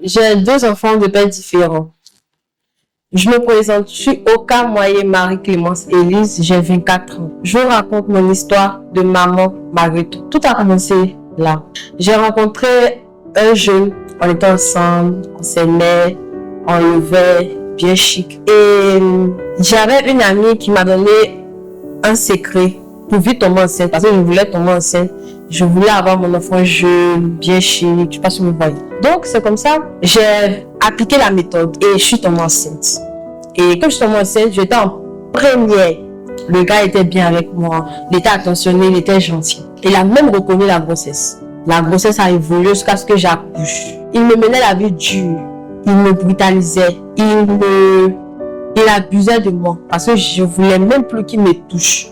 J'ai 2 enfants de pères différents. Je me présente, je suis Oka Moye Marie-Clémence Élise, j'ai 24 ans. Je vous raconte mon histoire de maman Marguerite. Tout a commencé là. J'ai rencontré un jeune, on était ensemble, on s'aimait, on levait, bien chic. Et j'avais une amie qui m'a donné un secret pour vite tomber enceinte, parce que je voulais tomber enceinte. Je voulais avoir mon enfant jeune, bien chic, je sais pas si vous voyez. Donc c'est comme ça, j'ai appliqué la méthode et je suis tombée enceinte. Et comme je suis tombée enceinte, j'étais en première. Le gars était bien avec moi, il était attentionné, il était gentil. Il a même reconnu la grossesse. La grossesse a évolué jusqu'à ce que j'accouche. Il me menait la vie dure, il me brutalisait, il abusait de moi parce que je voulais même plus qu'il me touche.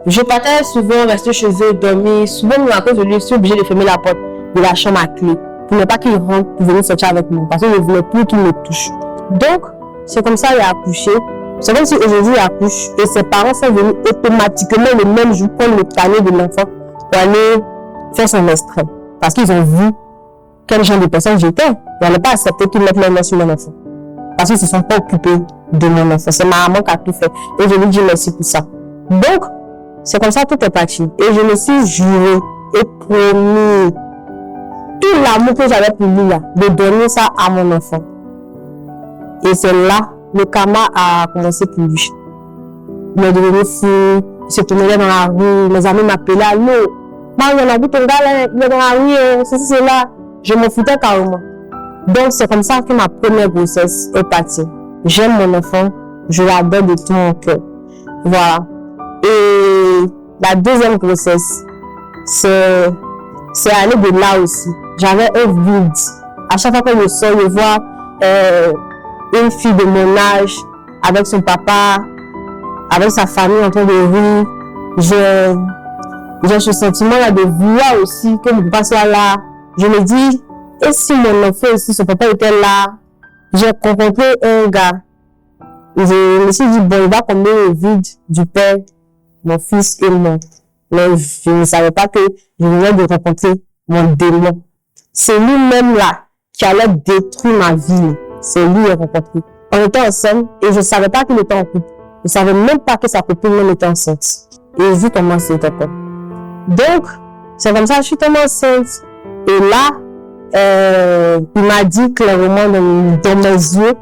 Je partais souvent rester chez eux, dormir. Souvent, à cause de lui, je suis obligée de fermer la porte de la chambre à clé pour ne pas qu'il rentre pour venir sortir avec moi parce que je ne voulais plus qu'il me touche. Donc, c'est comme ça qu'il a accouché. C'est comme si aujourd'hui il accouche et ses parents sont venus automatiquement le même jour prendre le panier de l'enfant pour aller faire son extrait. Parce qu'ils ont vu quel genre de personne j'étais. Ils n'allaient pas accepter qu'ils mettent les mains sur mon enfant. Parce qu'ils ne se sont pas occupés de mon enfant. C'est ma maman qui a tout fait. Et je lui dis merci pour ça. Donc, c'est comme ça tout est parti. Et je me suis juré et promis tout l'amour que j'avais pour lui là, de donner ça à mon enfant. Et c'est là, le karma a commencé pour lui. Il est devenu fou, il se promenait dans la rue, mes amis m'appelaient, allô, Marie, on a vu ton gars là, il est dans la rue, c'est là. Je m'en foutais carrément. Donc c'est comme ça que ma première grossesse est partie. J'aime mon enfant, je l'adore de tout mon cœur. Voilà. Et la deuxième grossesse, c'est aller de là aussi. J'avais un vide. À chaque fois que je sors, je vois une fille de mon âge avec son papa, avec sa famille en train de rire. J'ai ce sentiment-là de vouloir aussi que mon papa soit là. Je me dis, et si mon enfant aussi, son papa était là? J'ai rencontré un gars. Je me suis dit, bon, il va combler le vide du père, mon fils et moi. Mais je ne savais pas que je venais de rencontrer mon démon. C'est lui-même là qui allait détruire ma vie. C'est lui que j'ai rencontré. On était ensemble et je ne savais pas qu'il était en couple. Je ne savais même pas que sa copine même était enceinte. Et vu comment c'était pas. Donc, c'est comme ça que je suis tombée enceinte. Et là, il m'a dit clairement dans mes yeux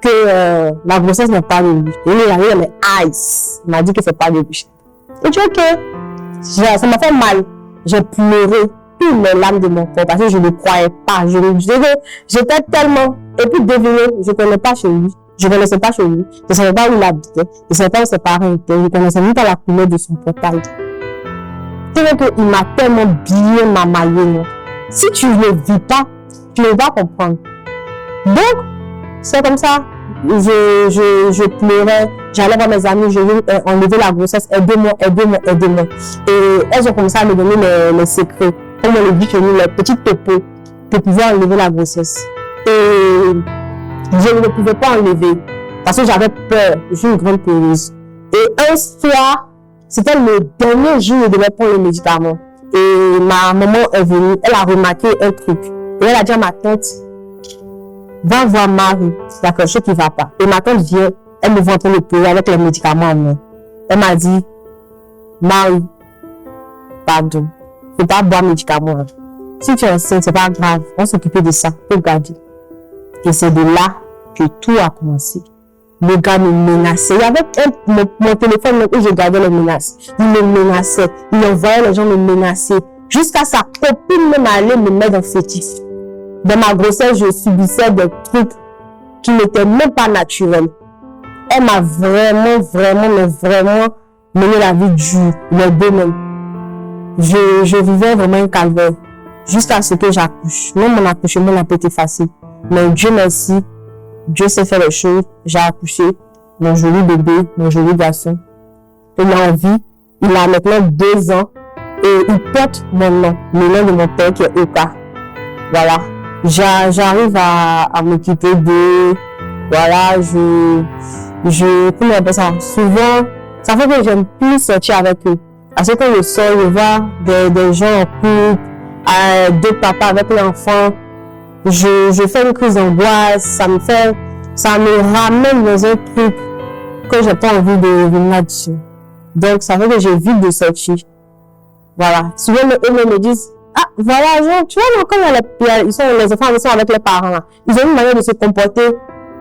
que la grossesse n'est pas de lui. Et il a mis dans mes eyes. Il m'a dit que c'est pas de lui. Et je dis ok. Ça m'a fait mal. J'ai pleuré toutes les larmes de mon corps parce que je ne croyais pas. J'étais tellement. Et puis devinez, je ne connais pas chez lui. Je ne connaissais pas chez lui. Je ne savais pas où il habitait. Je ne savais pas où ses parents étaient. Je ne connaissais même pas la couleur de son portail. C'est vrai qu'il m'a tellement bien mamaillé. Si tu ne le vis pas, tu ne vas comprendre. Donc, c'est comme ça. Je pleurais. J'allais voir mes amis, je lui enlever la grossesse. Aidez-moi. Et elles ont commencé à me donner les secrets. Comme on le dit chez nous, les petites topos pour pouvoir enlever la grossesse. Et je ne pouvais pas enlever parce que j'avais peur. Je suis une grande peureuse. Et un soir, c'était le dernier jour où je devais prendre le médicament. Et ma maman est venue, elle a remarqué un truc. Et elle a dit à ma tante, va voir Marie, il y a quelque chose qui ne va pas. Et ma tante vient, elle me voit en train de pleurer avec les médicaments en main. Elle m'a dit, Marie, pardon, il ne faut pas boire médicaments. Si tu es enceinte, ce n'est pas grave, on va s'occuper de ça, faut garder. Et c'est de là que tout a commencé. Le gars me menaçait. Il y avait mon téléphone où je gardais les menaces. Il me menaçait. Il envoyait les gens me menacer. Jusqu'à sa copine même allait me mettre en fétiche. Dans ma grossesse, je subissais des trucs qui n'étaient même pas naturels. Elle m'a vraiment mené la vie dure, les deux même. Je vivais vraiment un calvaire. Jusqu'à ce que j'accouche. Même mon accouchement n'a pas été facile. Mais Dieu merci, Dieu sait faire les choses. J'ai accouché mon joli bébé, mon joli garçon. Il est en vie. Il a maintenant 2 ans. Et il porte mon nom, le nom de mon père qui est Oka. Voilà. J'arrive à m'occuper d'eux. Voilà, comment on appelle ça? Souvent, ça fait que j'aime plus sortir avec eux. Parce que quand je sors, je vois des gens en couple, 2 papas avec l'enfant. je fais une crise d'angoisse, ça me ramène dans un truc que j'ai pas envie de venir là-dessus. Donc, ça fait que j'évite de sortir. Voilà. Souvent, eux me disent, ah, voilà, genre, tu vois, quand les enfants, ils sont avec les parents, là. Ils ont une manière de se comporter.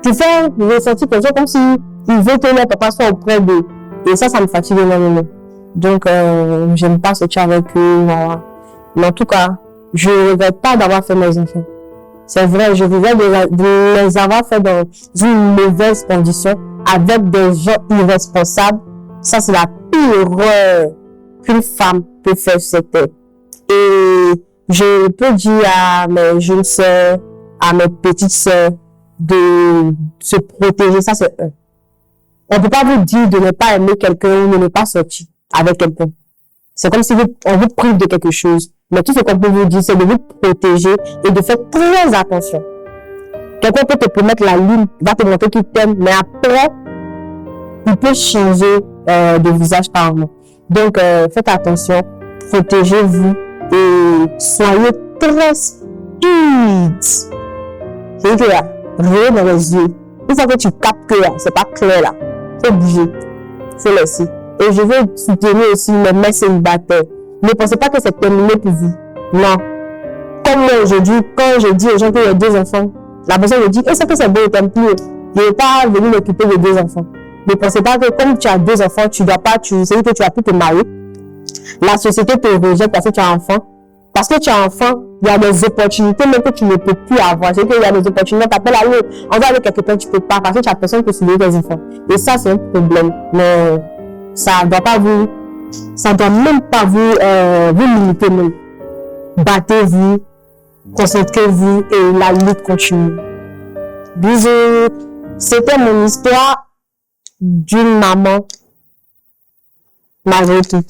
Tu fais ressentir comme ça, comme si ils veulent que leur papa soit auprès d'eux. Et ça me fatigue énormément. Donc, j'aime pas sortir avec eux, voilà. Mais en tout cas, je regrette pas d'avoir fait mes enfants. C'est vrai, je regrette de les avoir fait dans une mauvaise condition, avec des gens irresponsables. Ça, c'est la pire erreur qu'une femme peut faire sur cette terre. Et je peux dire à mes jeunes sœurs, à mes petites sœurs, de se protéger. Ça, c'est un. On peut pas vous dire de ne pas aimer quelqu'un ou de ne pas sortir avec quelqu'un. C'est comme si on vous prive de quelque chose. Mais tout ce qu'on peut vous dire, c'est de vous protéger et de faire très attention. Quelqu'un peut te promettre la lune, va te montrer qu'il t'aime, mais après, il peut changer de visage carrément. Donc, faites attention, protégez-vous et soyez très speed. C'est que là, rien dans les yeux. Une fois que tu captes que là, c'est pas clair là, faut bouger, faut laisser. Et je veux soutenir aussi les mères célibataires. Ne pensez pas que c'est terminé pour vous. Non. Comme moi aujourd'hui, quand je dis aux gens qu'il y a 2 enfants, la personne me dit, c'est que c'est beau, t'aimes plus. Je ne vais pas venir m'occuper de 2 enfants. Ne pensez pas que comme tu as 2 enfants, c'est dire que tu as pu te marier. La société te rejette parce que tu as un enfant. Parce que tu as un enfant, il y a des opportunités même que tu ne peux plus avoir. C'est qu'il y a des opportunités, t'appelles à l'eau, on va avec quelqu'un, tu peux pas, parce que tu as personne pour surveiller tes enfants. Et ça, c'est un problème. Mais ça doit même pas vous limiter même. Battez-vous, concentrez-vous et la lutte continue. Bisous. C'était mon histoire d'une maman malgré tout.